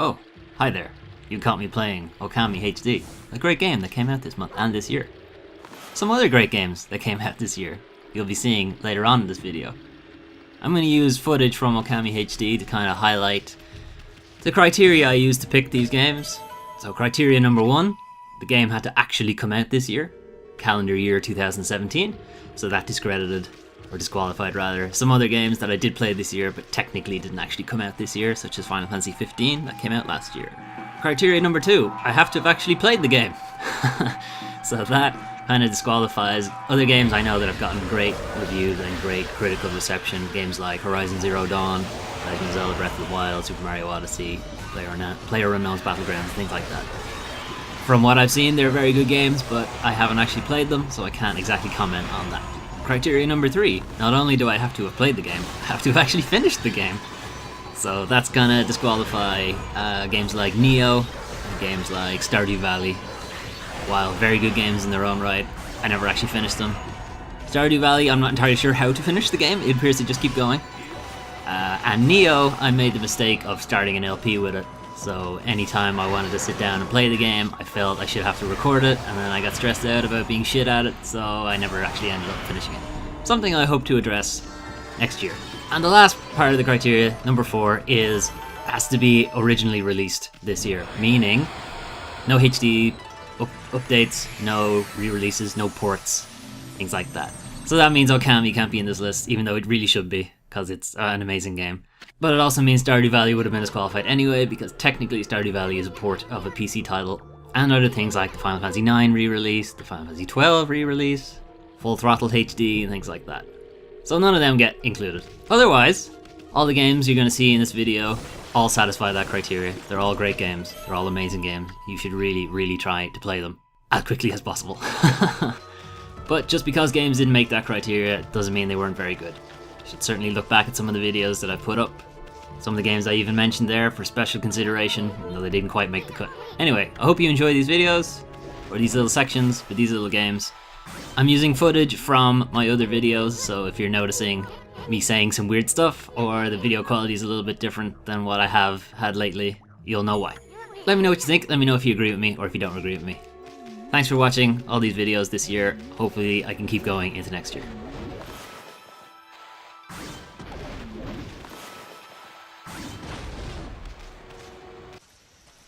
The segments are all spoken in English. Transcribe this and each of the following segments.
Oh, hi there. You caught me playing Okami HD, a great game that came out this month and this year. Some other great games that came out this year you'll be seeing later on in this video. I'm going to use footage from Okami HD to kind of highlight the criteria I used to pick these games. So criteria number 1, the game had to actually come out this year, calendar year 2017, so that discredited, or disqualified rather, some other games that I did play this year but technically didn't actually come out this year, such as Final Fantasy 15 that came out last year. Criteria number 2, I have to have actually played the game. So that kind of disqualifies other games I know that have gotten great reviews and great critical reception, games like Horizon Zero Dawn, Legend of Zelda Breath of the Wild, Super Mario Odyssey, PlayerUnknown's Battlegrounds, things like that. From what I've seen, they're very good games, but I haven't actually played them, so I can't exactly comment on that. Criteria number 3, not only do I have to have played the game, I have to have actually finished the game. So that's gonna disqualify games like Neo, and games like Stardew Valley. While very good games in their own right, I never actually finished them. Stardew Valley, I'm not entirely sure how to finish the game, it appears to just keep going. And Neo, I made the mistake of starting an LP with it. So anytime I wanted to sit down and play the game, I felt I should have to record it, and then I got stressed out about being shit at it, so I never actually ended up finishing it. Something I hope to address next year. And the last part of the criteria, number 4, is has to be originally released this year, meaning no HD updates, no re-releases, no ports, things like that. So that means Okami can't be in this list, even though it really should be, because it's an amazing game. But it also means Stardew Valley would have been disqualified anyway, because technically Stardew Valley is a port of a PC title, and other things like the Final Fantasy 9 re-release, the Final Fantasy 12 re-release, Full Throttle HD, and things like that. So none of them get included. Otherwise, all the games you're going to see in this video all satisfy that criteria. They're all great games, they're all amazing games. You should really try to play them as quickly as possible. But just because games didn't make that criteria doesn't mean they weren't very good. You should certainly look back at some of the videos that I've put up. Some of the games I even mentioned there for special consideration, even though they didn't quite make the cut. Anyway, I hope you enjoy these videos, or these little sections with these little games. I'm using footage from my other videos, so if you're noticing me saying some weird stuff, or the video quality is a little bit different than what I have had lately, you'll know why. Let me know what you think, let me know if you agree with me, or if you don't agree with me. Thanks for watching all these videos this year. Hopefully I can keep going into next year.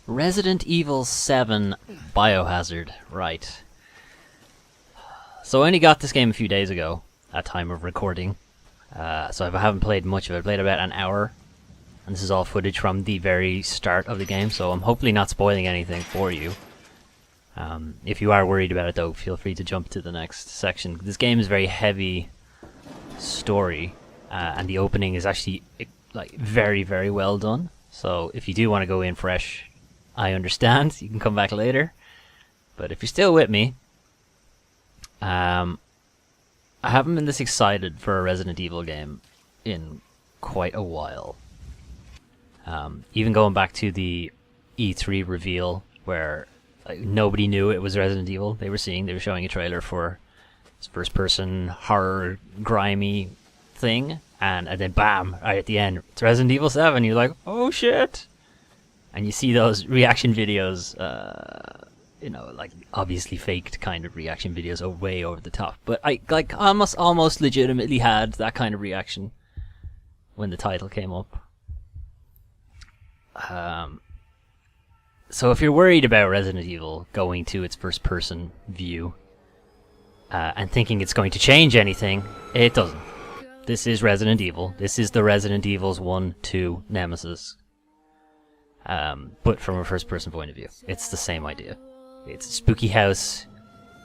Resident Evil 7 Biohazard, right. So I only got this game a few days ago, at time of recording. So I haven't played much of it. I played about an hour. And this is all footage from the very start of the game, so I'm hopefully not spoiling anything for you. If you are worried about it though, feel free to jump to the next section. This game is very heavy story, and the opening is actually like very well done. So if you do want to go in fresh, I understand. You can come back later. But if you're still with me, I haven't been this excited for a Resident Evil game in quite a while. Even going back to the E3 reveal, where nobody knew it was Resident Evil. They were showing a trailer for this first-person horror, grimy thing, and then bam, right at the end, it's Resident Evil 7. You're like, oh shit! And you see those reaction videos, like obviously faked kind of reaction videos, way over the top. But I almost legitimately had that kind of reaction when the title came up. So if you're worried about Resident Evil going to its first-person view and thinking it's going to change anything, it doesn't. This is Resident Evil. This is the Resident Evils 1, 2 Nemesis. But from a first-person point of view. It's the same idea. It's a spooky house,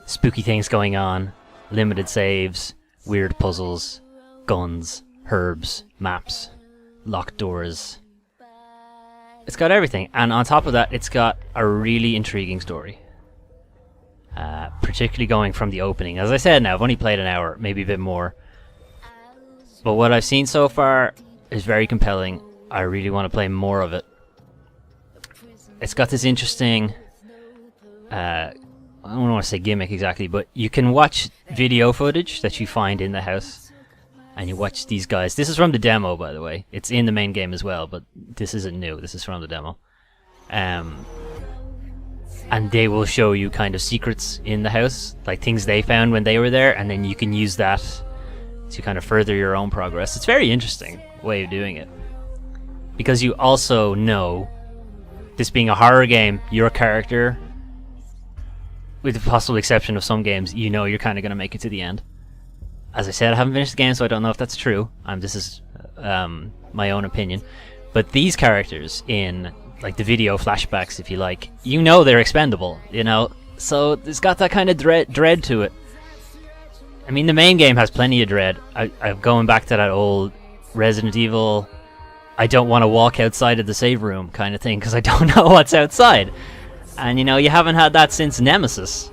spooky things going on, limited saves, weird puzzles, guns, herbs, maps, locked doors. It's got everything, and on top of that, it's got a really intriguing story. Particularly going from the opening. As I said now, I've only played an hour, maybe a bit more. But what I've seen so far is very compelling. I really want to play more of it. It's got this interesting, I don't want to say gimmick exactly, but you can watch video footage that you find in the house, and you watch these guys. This is from the demo, by the way. It's in the main game as well, but this isn't new. This is from the demo. And they will show you kind of secrets in the house, like things they found when they were there, and then you can use that to kind of further your own progress. It's a very interesting way of doing it, because you also know, this being a horror game, your character, with the possible exception of some games, you know you're kind of going to make it to the end. As I said, I haven't finished the game, so I don't know if that's true. This is my own opinion. But these characters in like the video flashbacks, if you like, you know they're expendable, you know? So it's got that kind of dread to it. I mean, the main game has plenty of dread. I'm going back to that old Resident Evil, I don't want to walk outside of the save room kind of thing, because I don't know what's outside. And, you know, you haven't had that since Nemesis.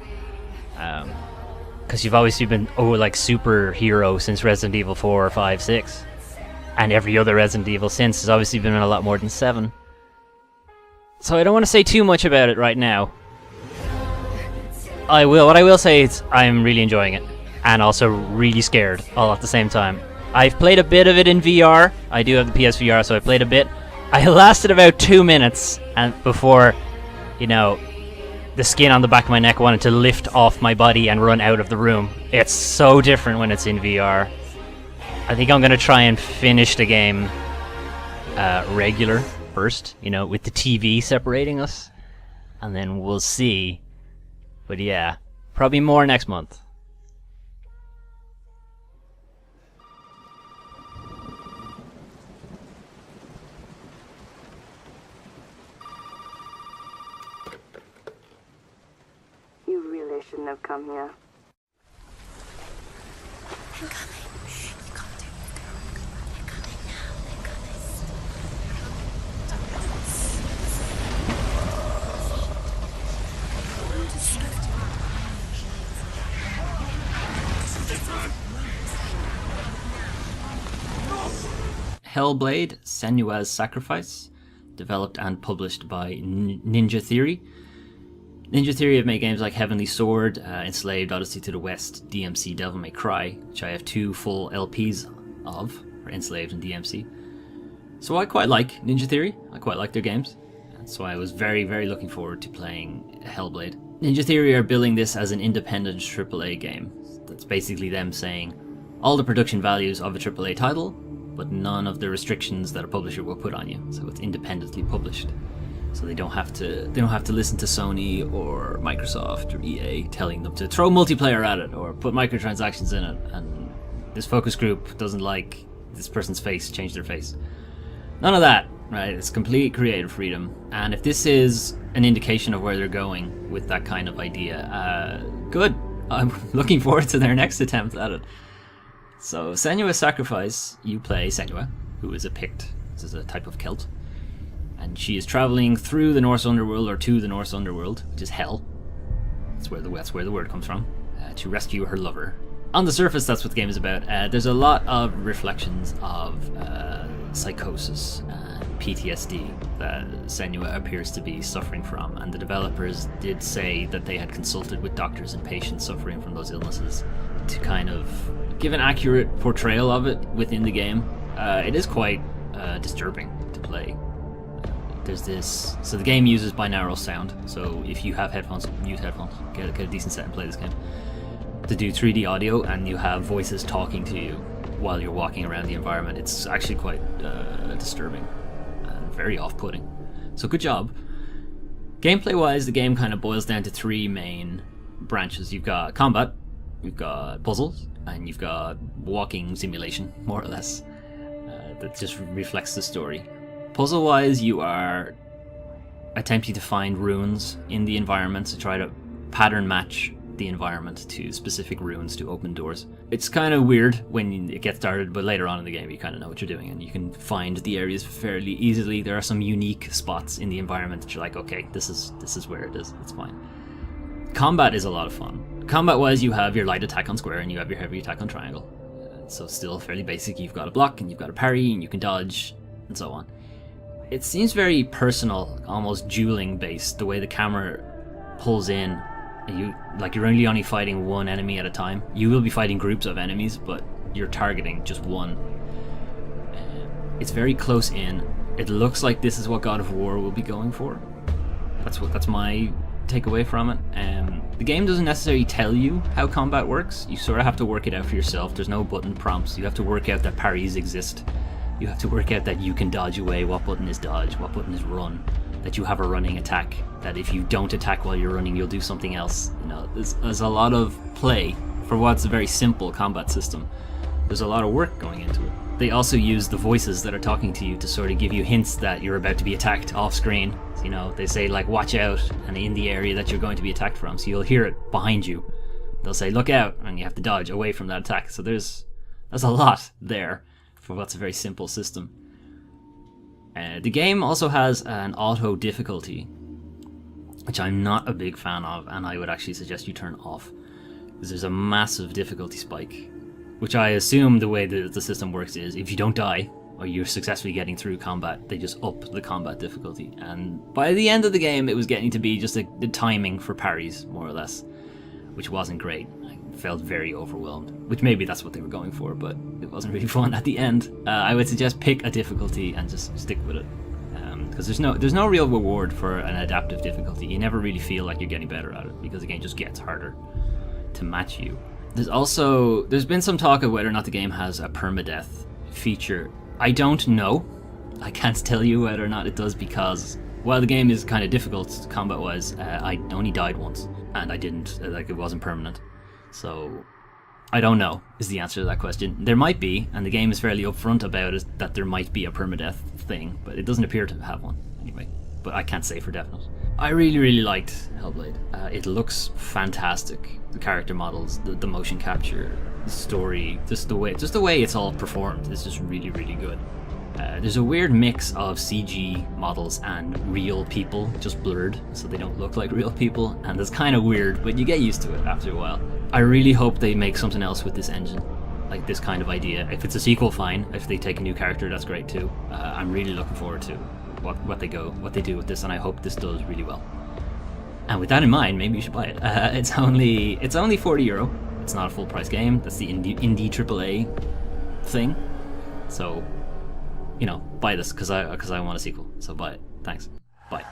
Because you've obviously been, like, superhero since Resident Evil 4 or 5, 6. And every other Resident Evil since has obviously been a lot more than 7. So I don't want to say too much about it right now. What I will say is I'm really enjoying it. And also really scared all at the same time. I've played a bit of it in VR. I do have the PSVR, so I played a bit. I lasted about 2 minutes and before, you know, the skin on the back of my neck wanted to lift off my body and run out of the room. It's so different when it's in VR. I think I'm going to try and finish the game regular first, you know, with the TV separating us. And then we'll see. But yeah, probably more next month. You really shouldn't have come here. They're coming. You can't do it, girl. They're coming now. They're coming. Hellblade: Senua's Sacrifice, developed and published by Ninja Theory. Ninja Theory have made games like Heavenly Sword, Enslaved, Odyssey to the West, DMC, Devil May Cry, which I have 2 full LPs of, for Enslaved and DMC. So I quite like Ninja Theory, I quite like their games, and so I was very, very looking forward to playing Hellblade. Ninja Theory are billing this as an independent AAA game. That's basically them saying all the production values of a AAA title, but none of the restrictions that a publisher will put on you, so it's independently published. So they don't have to listen to Sony or Microsoft or EA telling them to throw multiplayer at it or put microtransactions in it, and this focus group doesn't like this person's face, change their face. None of that, right? It's complete creative freedom. And if this is an indication of where they're going with that kind of idea, good. I'm looking forward to their next attempt at it. So, Senua's Sacrifice, you play Senua, who is a Pict. This is a type of Celt. And she is traveling through the Norse underworld, or to the Norse underworld, which is hell. That's where the word comes from, to rescue her lover. On the surface, that's what the game is about. There's a lot of reflections of psychosis and PTSD that Senua appears to be suffering from, and the developers did say that they had consulted with doctors and patients suffering from those illnesses to kind of give an accurate portrayal of it within the game. It is quite disturbing to play. There's this, so the game uses binaural sound, so if you have headphones, use headphones, get a decent set and play this game, to do 3D audio, and you have voices talking to you while you're walking around the environment. It's actually quite disturbing and very off-putting, so good job. Gameplay wise, the game kind of boils down to 3 main branches. You've got combat, you've got puzzles, and you've got walking simulation, more or less, that just reflects the story. Puzzle-wise, you are attempting to find runes in the environment to try to pattern match the environment to specific runes to open doors. It's kind of weird when it gets started, but later on in the game you kind of know what you're doing and you can find the areas fairly easily. There are some unique spots in the environment that you're like, okay, this is where it is, it's fine. Combat is a lot of fun. Combat-wise, you have your light attack on square and you have your heavy attack on triangle. So still fairly basic. You've got a block and you've got a parry and you can dodge and so on. It seems very personal, almost dueling based, the way the camera pulls in. You're only fighting one enemy at a time. You will be fighting groups of enemies, but you're targeting just one. It's very close in. It looks like this is what God of War will be going for. That's my takeaway from it. The game doesn't necessarily tell you how combat works. You sort of have to work it out for yourself. There's no button prompts. You have to work out that parries exist. You have to work out that you can dodge away, what button is dodge, what button is run, that you have a running attack, that if you don't attack while you're running, you'll do something else. You know, there's a lot of play for what's a very simple combat system. There's a lot of work going into it. They also use the voices that are talking to you to sort of give you hints that you're about to be attacked off screen. So, you know, they say like watch out and in the area that you're going to be attacked from, so you'll hear it behind you. They'll say look out and you have to dodge away from that attack. So there's a lot there for what's a very simple system. The game also has an auto difficulty, which I'm not a big fan of, and I would actually suggest you turn off, because there's a massive difficulty spike, which I assume the way the system works is if you don't die or you're successfully getting through combat, they just up the combat difficulty. And by the end of the game, it was getting to be just the timing for parries, more or less, which wasn't great. I felt very overwhelmed, which maybe that's what they were going for, but it wasn't really fun at the end. I would suggest pick a difficulty and just stick with it, because there's no real reward for an adaptive difficulty. You never really feel like you're getting better at it, because the game just gets harder to match you. There's been some talk of whether or not the game has a permadeath feature. I don't know. I can't tell you whether or not it does, because while the game is kind of difficult combat-wise, I only died once, and I didn't, it wasn't permanent. So I don't know is the answer to that question. There might be, and the game is fairly upfront about it, that there might be a permadeath thing, but it doesn't appear to have one anyway. But I can't say for definite. I really liked Hellblade. It looks fantastic. The character models, the motion capture, the story, just the way it's all performed is just really good. There's a weird mix of CG models and real people, just blurred, so they don't look like real people, and it's kind of weird, but you get used to it after a while. I really hope they make something else with this engine, like this kind of idea. If it's a sequel, fine. If they take a new character, that's great too. I'm really looking forward to what they do with this, and I hope this does really well. And with that in mind, maybe you should buy it. It's only €40. It's not a full price game. That's the indie AAA thing. So, you know, buy this because I want a sequel. So buy it. Thanks. Bye.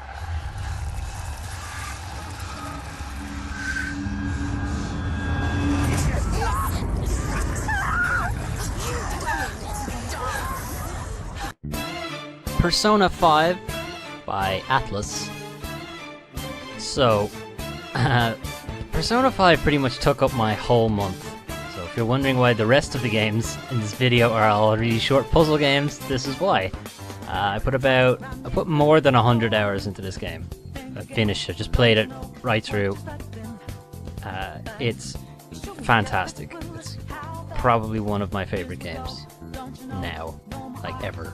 Persona 5 by Atlas. So, Persona 5 pretty much took up my whole month. So if you're wondering why the rest of the games in this video are all really short puzzle games, this is why. I put more than 100 hours into this game. I just played it right through. It's fantastic. It's probably one of my favorite games now, like ever.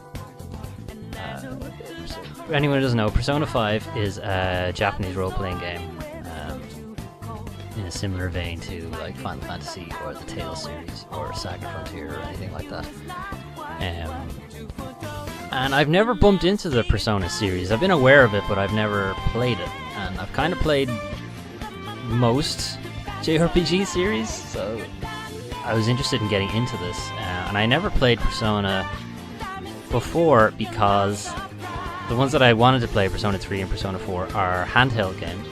For anyone who doesn't know, Persona 5 is a Japanese role-playing game in a similar vein to like Final Fantasy or the Tales series or Saga Frontier or anything like that. And I've never bumped into the Persona series. I've been aware of it, but I've never played it. And I've kind of played most JRPG series, so I was interested in getting into this. And I never played Persona before because the ones that I wanted to play, Persona 3 and Persona 4, are handheld games,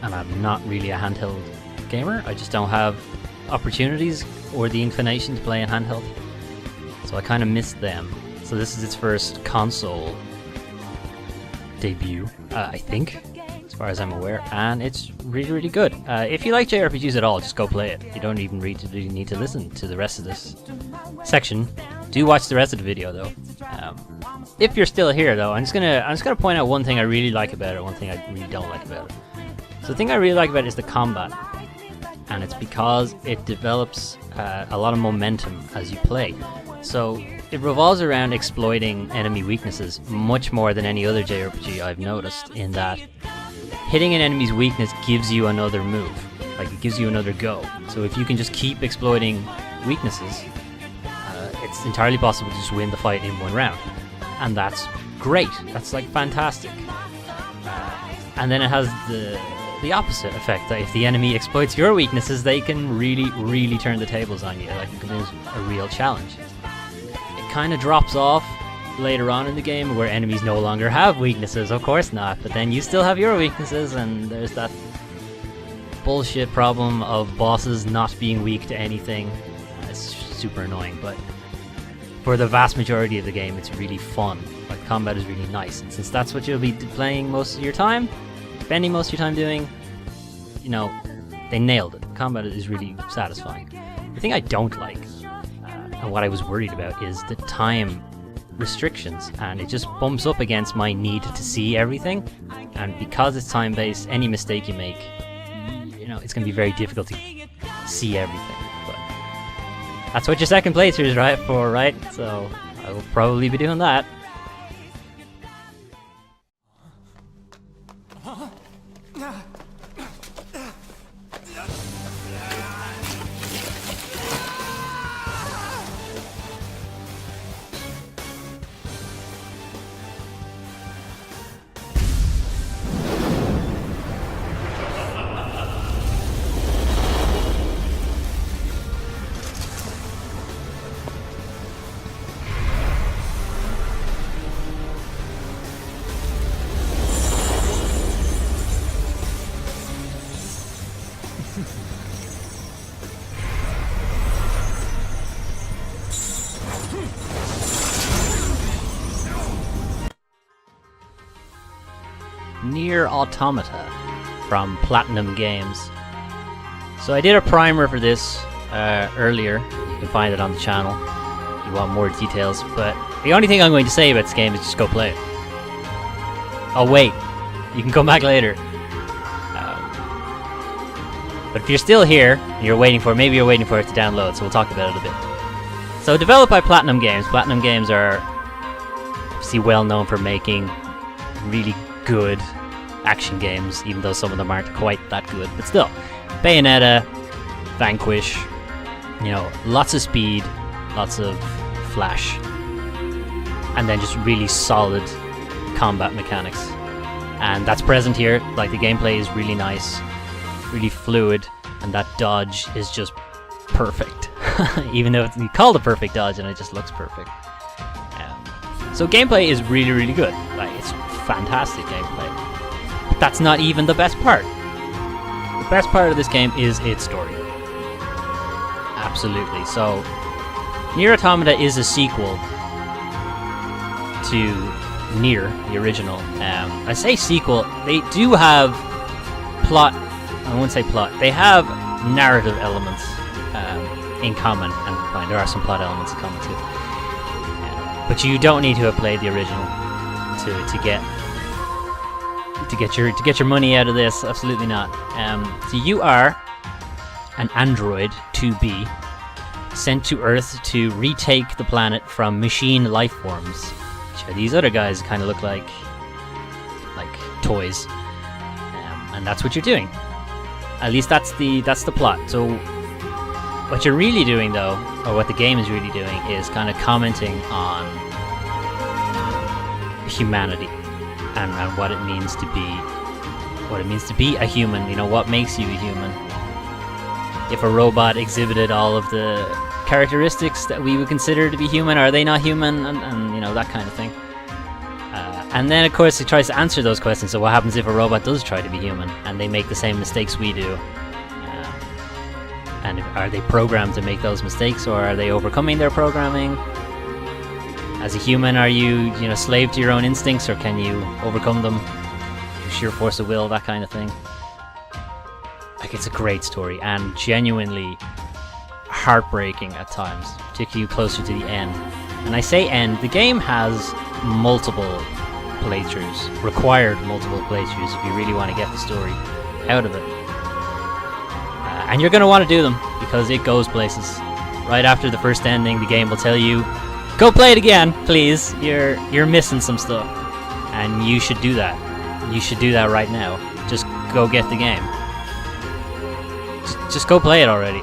and I'm not really a handheld gamer. I just don't have opportunities or the inclination to play in handheld, so I kind of missed them. So this is its first console debut, I think, as far as I'm aware, and it's really good. If you like JRPGs at all, just go play it. You don't even really need to listen to the rest of this section. Do watch the rest of the video though. If you're still here though, I'm just gonna point out one thing I really like about it, one thing I really don't like about it. So the thing I really like about it is the combat, and it's because it develops a lot of momentum as you play. So it revolves around exploiting enemy weaknesses much more than any other JRPG I've noticed, in that hitting an enemy's weakness gives you another move, like it gives you another go. So if you can just keep exploiting weaknesses, it's entirely possible to just win the fight in one round, and that's great. That's like fantastic. And then it has the opposite effect, that if the enemy exploits your weaknesses, they can really turn the tables on you. Like it becomes a real challenge. It kind of drops off later on in the game where enemies no longer have weaknesses. Of course not, but then you still have your weaknesses, and there's that bullshit problem of bosses not being weak to anything. It's super annoying, but for the vast majority of the game, it's really fun. Like, combat is really nice, and since that's what you'll be playing most of your time, spending most of your time doing, you know, they nailed it. Combat is really satisfying. The thing I don't like, and what I was worried about, is the time restrictions, and it just bumps up against my need to see everything, and because it's time-based, any mistake you make, you know, it's going to be very difficult to see everything. But that's what your second playthrough is right? So I will probably be doing that. Nier Automata from Platinum Games. So I did a primer for this earlier. You can find it on the channel if you want more details, but the only thing I'm going to say about this game is just go play it. Oh wait, you can come back later. But if you're still here and maybe you're waiting for it to download, so we'll talk about it a bit. So developed by Platinum Games. Platinum Games are obviously well known for making really good action games, even though some of them aren't quite that good, but still. Bayonetta, Vanquish, you know, lots of speed, lots of flash, and then just really solid combat mechanics. And that's present here. Like, the gameplay is really nice, really fluid, and that dodge is just perfect. Even though you call it a perfect dodge and it just looks perfect. So gameplay is really, really good. Like, it's fantastic gameplay. But that's not even the best part. The best part of this game is its story. Absolutely. So, Nier Automata is a sequel to Nier, the original. I say sequel, they do have plot, I won't say plot, they have narrative elements in common, and there are some plot elements in common too. But you don't need to have played the original to get your money out of this. Absolutely not. So you are an android 2B sent to Earth to retake the planet from machine life forms. These other guys kind of look like toys, and that's what you're doing. At least that's the plot. So what you're really doing, though, or what the game is really doing, is kind of commenting on humanity and what it means to be a human. You know, what makes you a human. If a robot exhibited all of the characteristics that we would consider to be human, are they not human? And you know, that kind of thing. And then, of course, it tries to answer those questions. So what happens if a robot does try to be human and they make the same mistakes we do? And are they programmed to make those mistakes, or are they overcoming their programming? As a human, are you slave to your own instincts, or can you overcome them through sheer force of will, that kind of thing? Like, it's a great story, and genuinely heartbreaking at times, particularly closer to the end. And I say end, the game has multiple playthroughs, required multiple playthroughs if you really want to get the story out of it. And you're going to want to do them, because it goes places. Right after the first ending, the game will tell you, go play it again, please. You're missing some stuff. And you should do that. You should do that right now. Just go get the game. Just go play it already.